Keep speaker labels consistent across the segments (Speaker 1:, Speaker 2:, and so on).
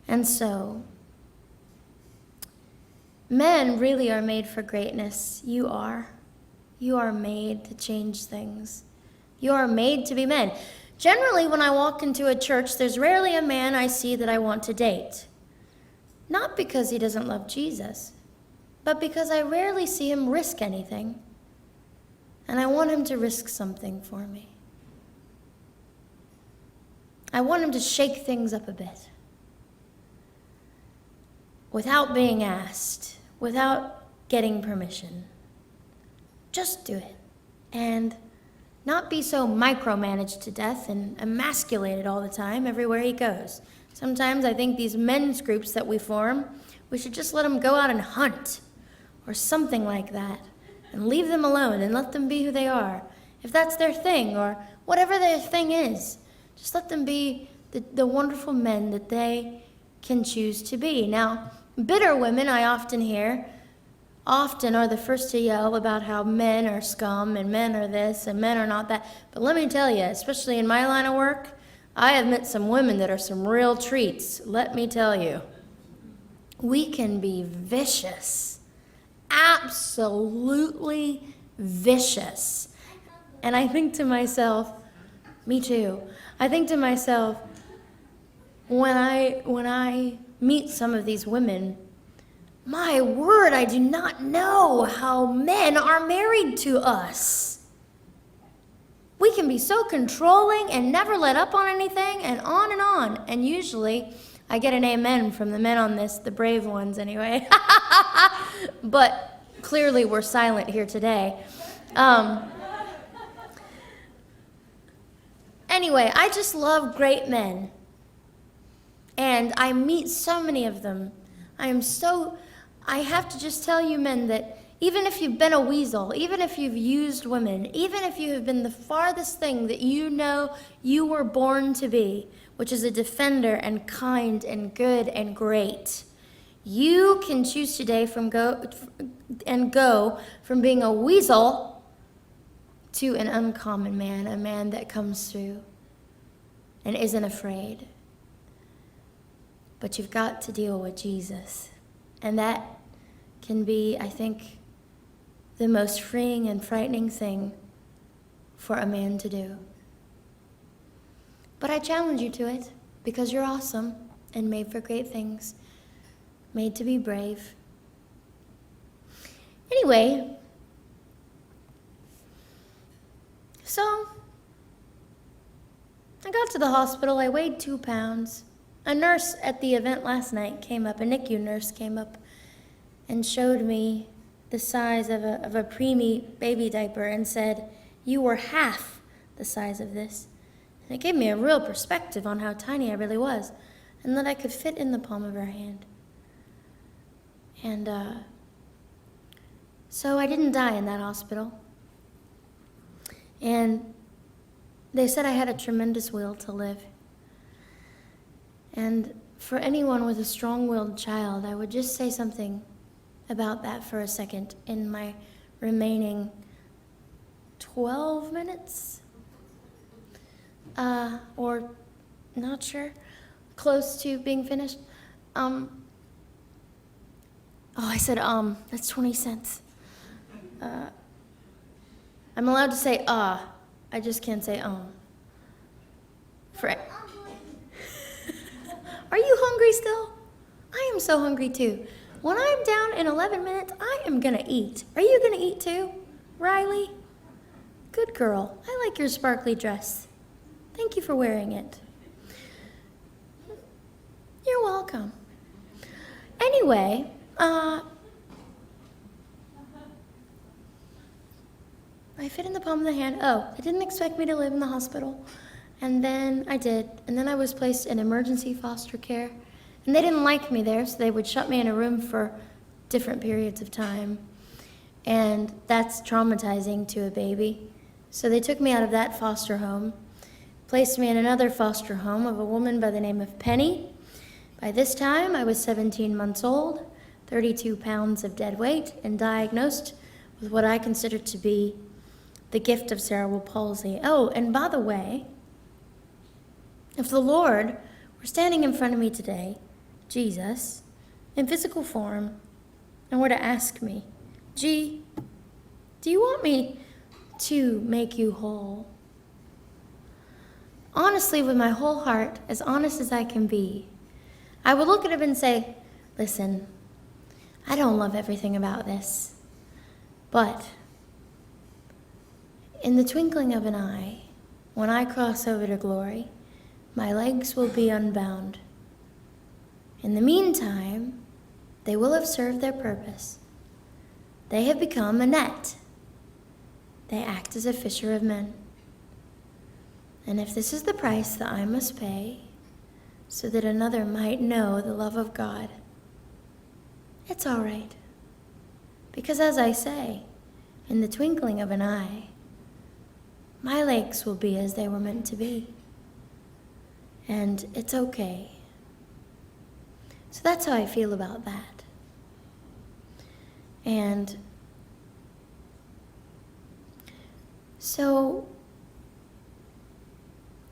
Speaker 1: And so, men really are made for greatness. You are. You are made to change things. You are made to be men. Generally, when I walk into a church, there's rarely a man I see that I want to date. Not because he doesn't love Jesus, but because I rarely see him risk anything. And I want him to risk something for me. I want him to shake things up a bit. Without being asked, without getting permission. Just do it. And not be so micromanaged to death and emasculated all the time everywhere he goes. Sometimes I think these men's groups that we form, we should just let them go out and hunt or something like that and leave them alone and let them be who they are. If that's their thing or whatever their thing is, just let them be the wonderful men that they can choose to be. Now, bitter women, I often hear, often are the first to yell about how men are scum and men are this and men are not that. But let me tell you, especially in my line of work, I have met some women that are some real treats. Let me tell you. We can be vicious. Absolutely vicious. And I think to myself, me too. I think to myself, when I meet some of these women, my word, I do not know how men are married to us. We can be so controlling and never let up on anything and on and on. And usually, I get an amen from the men on this, the brave ones anyway. But clearly we're silent here today. Anyway, I just love great men. And I meet so many of them. I have to just tell you men that even if you've been a weasel, even if you've used women, even if you have been the farthest thing that you know you were born to be, which is a defender and kind and good and great, you can choose today go from being a weasel to an uncommon man, a man that comes through and isn't afraid. But you've got to deal with Jesus. And that can be, I think, the most freeing and frightening thing for a man to do. But I challenge you to it because you're awesome and made for great things, made to be brave. Anyway, so I got to the hospital. I weighed 2 pounds. A nurse at the event last night came up, a NICU nurse came up and showed me the size of a preemie baby diaper and said, "You were half the size of this." And it gave me a real perspective on how tiny I really was and that I could fit in the palm of her hand. And so I didn't die in that hospital. And they said I had a tremendous will to live. And for anyone with a strong-willed child, I would just say something about that for a second in my remaining 12 minutes. Or not sure, close to being finished. I said, that's 20 cents. I'm allowed to say, I just can't say, Are you hungry still? I am so hungry too. When I'm down in 11 minutes, I am gonna eat. Are you gonna eat too, Riley? Good girl. I like your sparkly dress. Thank you for wearing it. You're welcome. Anyway, I fit in the palm of the hand. They didn't expect me to live in the hospital. And then I did. And then I was placed in emergency foster care. And they didn't like me there, so they would shut me in a room for different periods of time. And that's traumatizing to a baby. So they took me out of that foster home, placed me in another foster home of a woman by the name of Penny. By this time, I was 17 months old, 32 pounds of dead weight, and diagnosed with what I consider to be the gift of cerebral palsy. Oh, and by the way, if the Lord were standing in front of me today Jesus, in physical form, and were to ask me, "G, do you want me to make you whole?" Honestly, with my whole heart, as honest as I can be, I would look at him and say, "Listen, I don't love everything about this, but in the twinkling of an eye, when I cross over to glory, my legs will be unbound. In the meantime, they will have served their purpose. They have become a net. They act as a fisher of men. And if this is the price that I must pay, so that another might know the love of God, it's all right. Because as I say, in the twinkling of an eye, my legs will be as they were meant to be. And it's okay." So that's how I feel about that. And so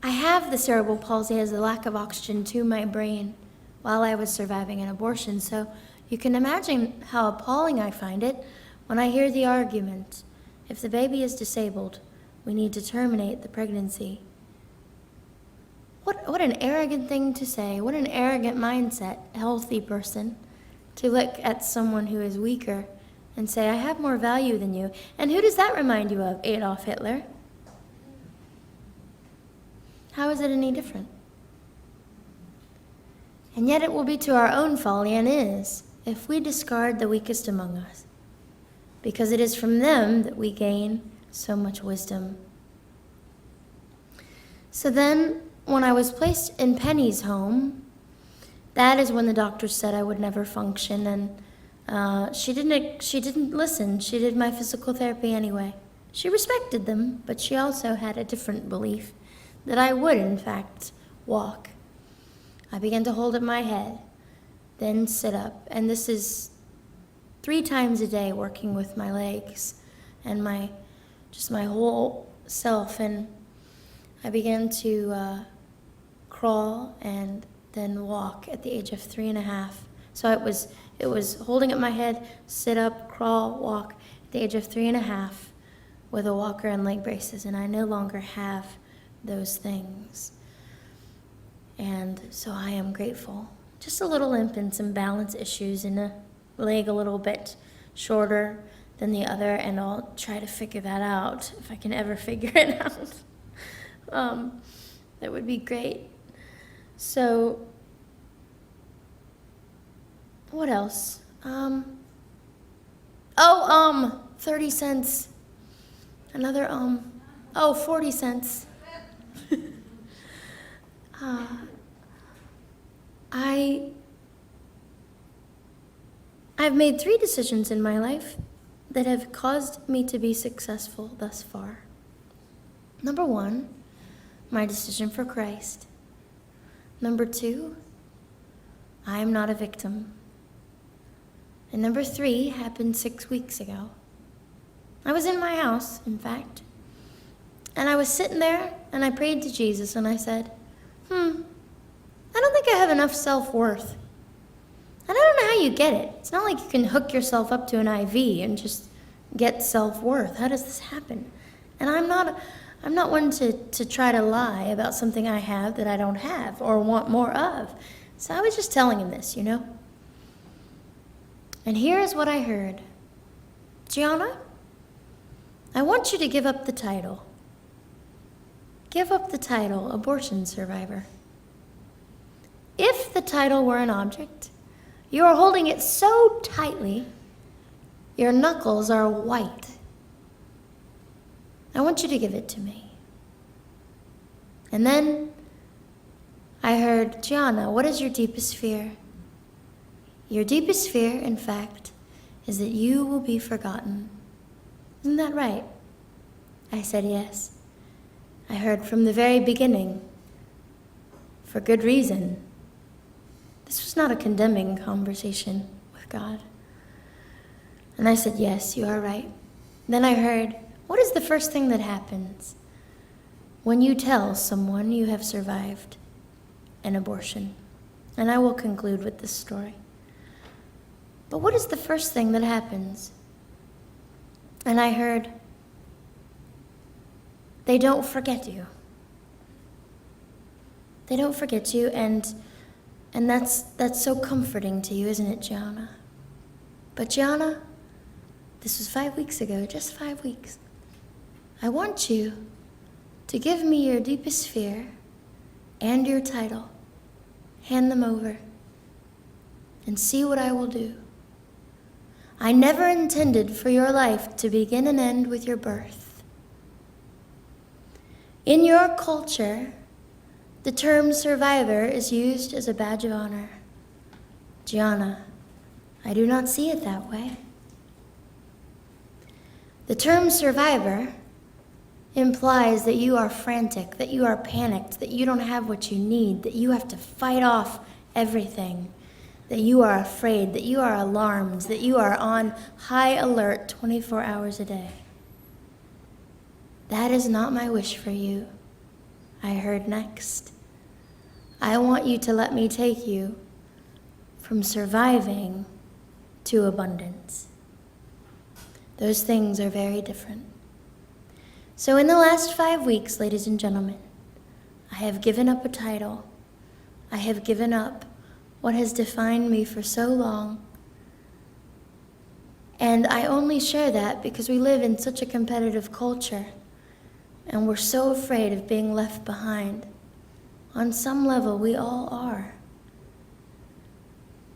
Speaker 1: I have the cerebral palsy as a lack of oxygen to my brain while I was surviving an abortion. So you can imagine how appalling I find it when I hear the argument, if the baby is disabled, we need to terminate the pregnancy. What an arrogant thing to say. What an arrogant mindset, a healthy person, to look at someone who is weaker and say, "I have more value than you." And who does that remind you of? Adolf Hitler. How is it any different? And yet it will be to our own folly, and is, if we discard the weakest among us, because it is from them that we gain so much wisdom. So then, when I was placed in Penny's home, that is when the doctors said I would never function, and she didn't listen. She did my physical therapy anyway. She respected them, but she also had a different belief that I would, in fact, walk. I began to hold up my head, then sit up, and this is 3 times a day working with my legs and my whole self, and I began to crawl and then walk at the age of 3.5. So it was holding up my head, sit up, crawl, walk at the age of 3.5 with a walker and leg braces, and I no longer have those things. And so I am grateful. Just a little limp and some balance issues, and a leg a little bit shorter than the other, and I'll try to figure that out if I can ever figure it out. That would be great. So, what else? 30 cents. Another 40 cents. I've made 3 decisions in my life that have caused me to be successful thus far. Number 1, my decision for Christ. Number 2, I am not a victim. And number 3 happened 6 weeks ago. I was in my house, in fact, and I was sitting there and I prayed to Jesus and I said, I don't think I have enough self-worth. And I don't know how you get it. It's not like you can hook yourself up to an IV and just get self-worth. How does this happen? And I'm not one to try to lie about something I have that I don't have or want more of. So I was just telling him this, And here is what I heard. Gianna, I want you to give up the title. Give up the title, abortion survivor. If the title were an object, you are holding it so tightly, your knuckles are white. I want you to give it to me. And then I heard, Gianna, what is your deepest fear? Your deepest fear, in fact, is that you will be forgotten. Isn't that right? I said yes. I heard from the very beginning, for good reason. This was not a condemning conversation with God. And I said, yes, you are right. Then I heard, what is the first thing that happens when you tell someone you have survived an abortion? and I will conclude with this story. But what is the first thing that happens? And I heard, they don't forget you. They don't forget you, and that's so comforting to you, isn't it, Gianna? But Gianna, this was 5 weeks ago, just 5 weeks. I want you to give me your deepest fear and your title. Hand them over and see what I will do. I never intended for your life to begin and end with your birth. In your culture, the term survivor is used as a badge of honor. Gianna, I do not see it that way. The term survivor implies that you are frantic, that you are panicked, that you don't have what you need, that you have to fight off everything, that you are afraid, that you are alarmed, that you are on high alert 24 hours a day. That is not my wish for you. I heard next. I want you to let me take you from surviving to abundance. Those things are very different. So in the last 5 weeks, ladies and gentlemen, I have given up a title. I have given up what has defined me for so long. And I only share that because we live in such a competitive culture, and we're so afraid of being left behind. On some level, we all are.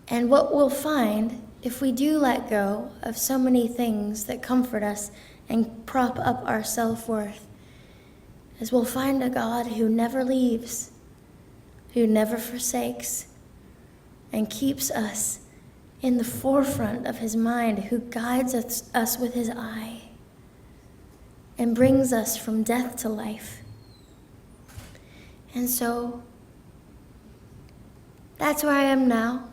Speaker 1: And what we'll find, if we do let go of so many things that comfort us and prop up our self-worth, is we'll find a God who never leaves, who never forsakes, and keeps us in the forefront of his mind, who guides us with his eye and brings us from death to life. And so that's where I am now.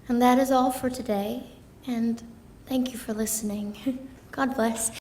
Speaker 1: And that is all for today. And thank you for listening. God bless.